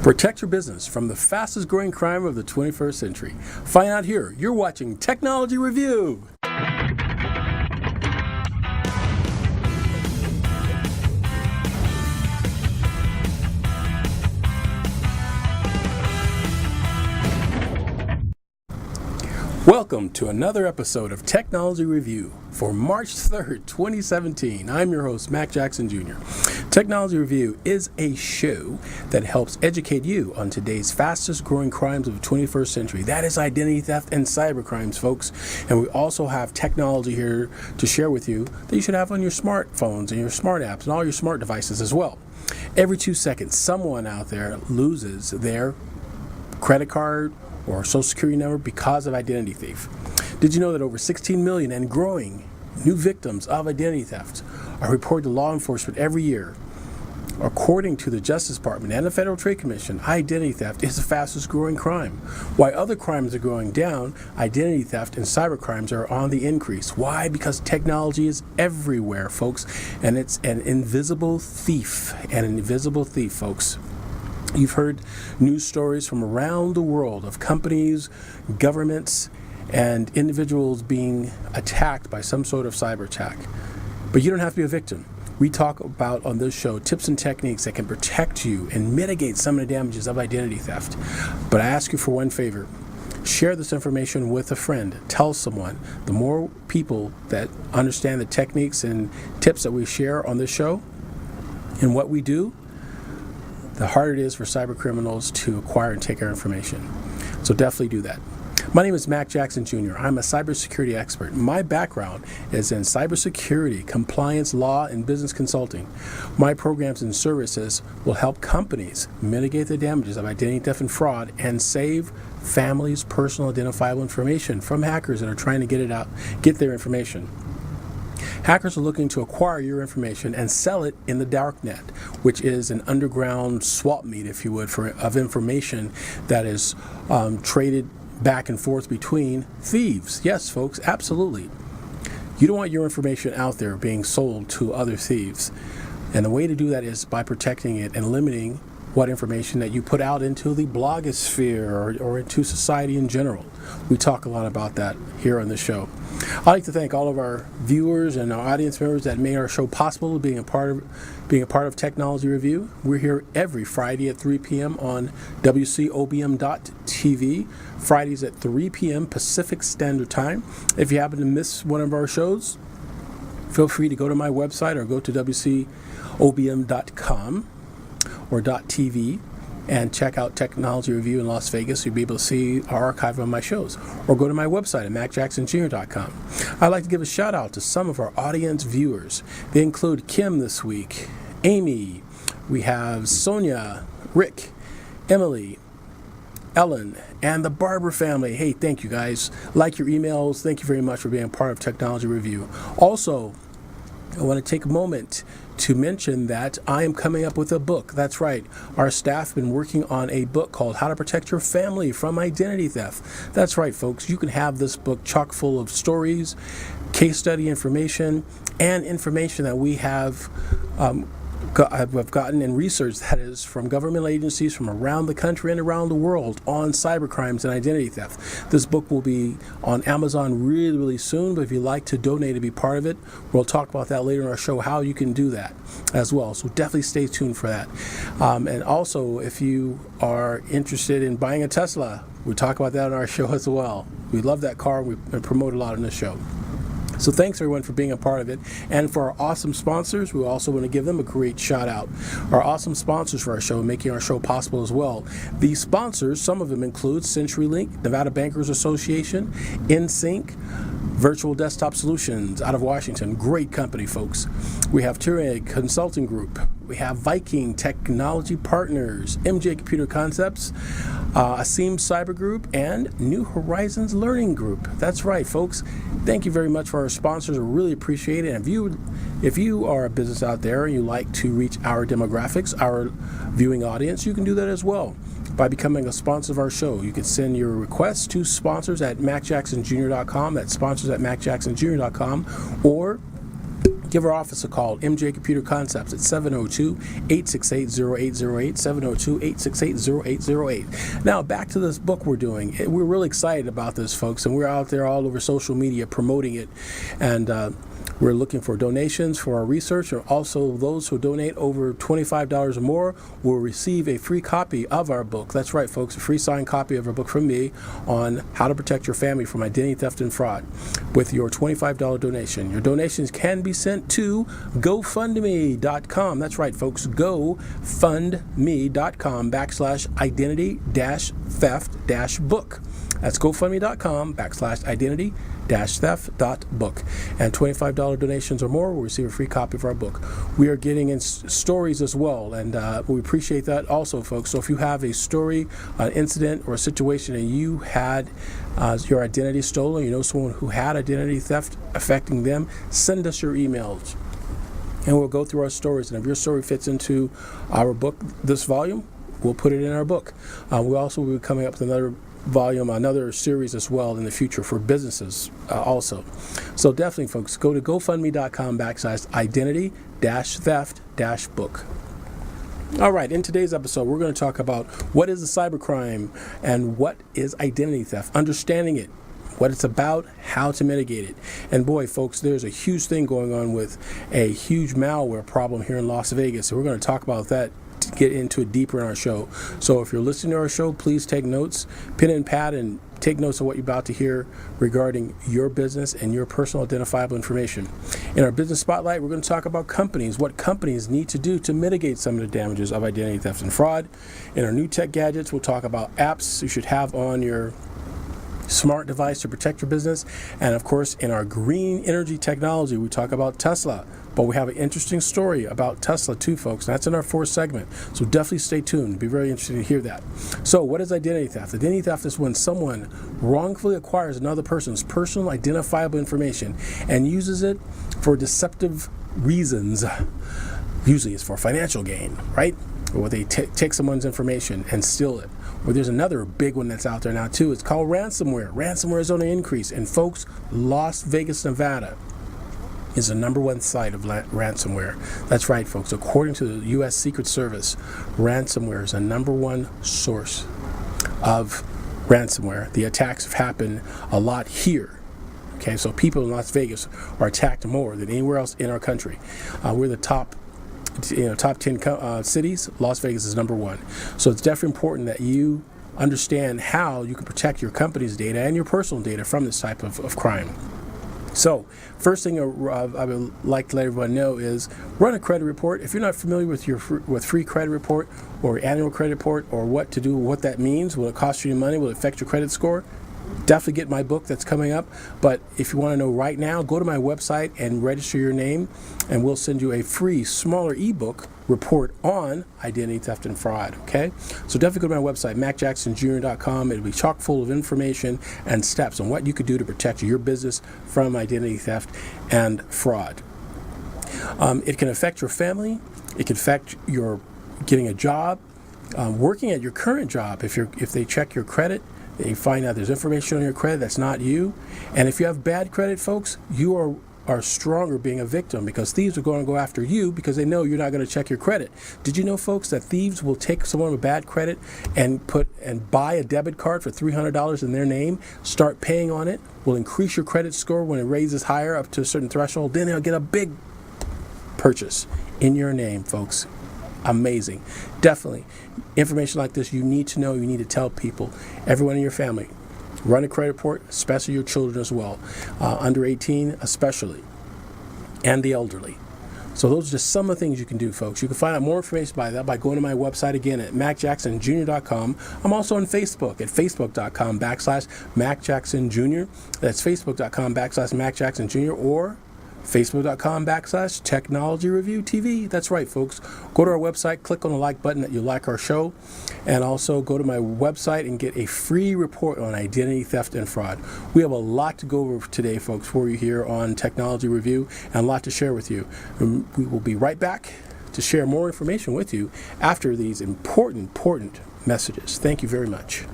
Protect your business from the fastest growing crime of the 21st century. Find out here. You're watching Technology Review. Welcome to another episode of Technology Review for March 3rd, 2017. I'm your host, Mac Jackson Jr. Technology Review is a show that helps educate you on today's fastest growing crimes of the 21st century. That is identity theft and cyber crimes, folks. And we also have technology here to share with you that you should have on your smartphones and your smart apps and all your smart devices as well. Every 2 seconds, someone out there loses their credit card or social security number because of identity theft. Did you know that over 16 million and growing new victims of identity theft are reported to law enforcement every year? According to the Justice Department and the Federal Trade Commission, identity theft is the fastest growing crime. While other crimes are going down, identity theft and cyber crimes are on the increase. Why? Because technology is everywhere, folks, and it's an invisible thief. Folks. You've heard news stories from around the world of companies, governments, and individuals being attacked by some sort of cyber attack. But you don't have to be a victim. We talk about on this show tips and techniques that can protect you and mitigate some of the damages of identity theft. But I ask you for one favor. Share this information with a friend. Tell someone. The more people that understand the techniques and tips that we share on this show and what we do, the harder it is for cyber criminals to acquire and take our information. So definitely do that. My name is Mac Jackson Jr. I'm a cybersecurity expert. My background is in cybersecurity, compliance, law, and business consulting. My programs and services will help companies mitigate the damages of identity theft and fraud and save families' personal identifiable information from hackers that are trying to get their information. Hackers are looking to acquire your information and sell it in the dark net, which is an underground swap meet, if you would, of information that is traded back and forth between thieves. Yes, folks, absolutely. You don't want your information out there being sold to other thieves. And the way to do that is by protecting it and limiting what information that you put out into the blogosphere or into society in general. We talk a lot about that here on the show. I'd like to thank all of our viewers and our audience members that made our show possible, being a part of Technology Review. We're here every Friday at 3 p.m. on WCOBM.TV, Fridays at 3 p.m. Pacific Standard Time. If you happen to miss one of our shows, feel free to go to my website or go to WCOBM.com or .TV and check out Technology Review in Las Vegas. You'll be able to see our archive of my shows. Or go to my website at MacJacksonJr.com. I'd like to give a shout out to some of our audience viewers. They include Kim this week, Amy, we have Sonia, Rick, Emily, Ellen, and the Barber family. Hey, thank you guys. Like your emails. Thank you very much for being a part of Technology Review. Also, I want to take a moment to mention that I am coming up with a book. That's right. Our staff have been working on a book called How to Protect Your Family from Identity Theft. That's right, folks. You can have this book chock full of stories, case study information, and information that we have gotten and research that is from government agencies from around the country and around the world on cyber crimes and identity theft. This book will be on Amazon really, really soon, but if you'd like to donate to be part of it, we'll talk about that later in our show, how you can do that as well. So definitely stay tuned for that. And also, if you are interested in buying a Tesla, we talk about that on our show as well. We love that car. We promote a lot on this show. So thanks everyone for being a part of it. And for our awesome sponsors, we also want to give them a great shout out. Our awesome sponsors for our show, making our show possible as well. These sponsors, some of them include CenturyLink, Nevada Bankers Association, InSync, Virtual Desktop Solutions out of Washington. Great company, folks. We have Turing Consulting Group. We have Viking Technology Partners, MJ Computer Concepts, Asim Cyber Group, and New Horizons Learning Group. That's right, folks. Thank you very much for our sponsors. I really appreciate it. And if you are a business out there and you like to reach our demographics, our viewing audience, you can do that as well by becoming a sponsor of our show. You can send your requests to sponsors at MacJacksonJr.com. That's sponsors at MacJacksonJr.com. Or Give our office a call, MJ Computer Concepts, at 702-868-0808, 702-868-0808. Now, back to this book we're doing. We're really excited about this, folks, and we're out there all over social media promoting it. And we're looking for donations for our research, and also those who donate over $25 or more will receive a free copy of our book. That's right, folks, a free signed copy of our book from me on how to protect your family from identity theft and fraud with your $25 donation. Your donations can be sent to GoFundMe.com. That's right, folks, GoFundMe.com/identity-theft-book. That's GoFundMe.com/identity-theft.book. And $25 donations or more will receive a free copy of our book. We are getting in stories as well, and we appreciate that also, folks. So if you have a story, an incident, or a situation and you had your identity stolen, you know someone who had identity theft affecting them, send us your emails. And we'll go through our stories. And if your story fits into our book, this volume, we'll put it in our book. We also will be coming up with another volume, another series as well in the future for businesses also. So definitely, folks, go to GoFundMe.com/identity-theft-book. All right, in today's episode, we're going to talk about what is a cybercrime and what is identity theft, understanding it, what it's about, how to mitigate it. And boy, folks, there's a huge thing going on with a huge malware problem here in Las Vegas. So we're going to talk about that, get into it deeper in our show. So if you're listening to our show, please take notes, pen and pad, and take notes of what you're about to hear regarding your business and your personal identifiable information. In our business spotlight, we're going to talk about companies, what companies need to do to mitigate some of the damages of identity theft and fraud. In our new tech gadgets, we'll talk about apps you should have on your smart device to protect your business. And of course, in our green energy technology, we talk about Tesla. But we have an interesting story about Tesla too, folks. That's in our fourth segment. So definitely stay tuned. It'd be very interesting to hear that. So what is identity theft? Identity theft is when someone wrongfully acquires another person's personal identifiable information and uses it for deceptive reasons. Usually it's for financial gain, right? Or they take someone's information and steal it. Or there's another big one that's out there now too. It's called ransomware. Ransomware is on the increase. And folks, Las Vegas, Nevada is the number one site of ransomware. That's right, folks. According to the U.S. Secret Service, ransomware is the number one source of ransomware. The attacks have happened a lot here. Okay, so people in Las Vegas are attacked more than anywhere else in our country. We're the top 10 cities. Las Vegas is number one. So it's definitely important that you understand how you can protect your company's data and your personal data from this type of crime. So, first thing I would like to let everyone know is run a credit report. If you're not familiar with with free credit report or annual credit report or what to do, what that means, will it cost you money, will it affect your credit score? Definitely get my book that's coming up. But if you want to know right now, go to my website and register your name, and we'll send you a free, smaller ebook report on identity theft and fraud. Okay? So definitely go to my website, MacJacksonJr.com. It'll be chock full of information and steps on what you could do to protect your business from identity theft and fraud. It can affect your family. It can affect your getting a job, working at your current job. If they check your credit, they find out there's information on your credit that's not you. And if you have bad credit, folks, you are stronger being a victim, because thieves are going to go after you because they know you're not going to check your credit. Did you know, folks, that thieves will take someone with bad credit and buy a debit card for $300 in their name, start paying on it, will increase your credit score when it raises higher up to a certain threshold, then they'll get a big purchase in your name, folks. Amazing. Definitely. Information like this you need to know, you need to tell people, everyone in your family. Run a credit report, especially your children as well, under 18 especially, and the elderly. So those are just some of the things you can do, folks. You can find out more information by that by going to my website again at MacJacksonJr.com. I'm also on Facebook at Facebook.com/MacJacksonJr. That's Facebook.com/MacJacksonJr. or Facebook.com/Technology Review TV. That's right, folks. Go to our website, click on the like button that you like our show, and also go to my website and get a free report on identity theft and fraud. We have a lot to go over today, folks, for you here on Technology Review, and a lot to share with you. And we will be right back to share more information with you after these important messages. Thank you very much.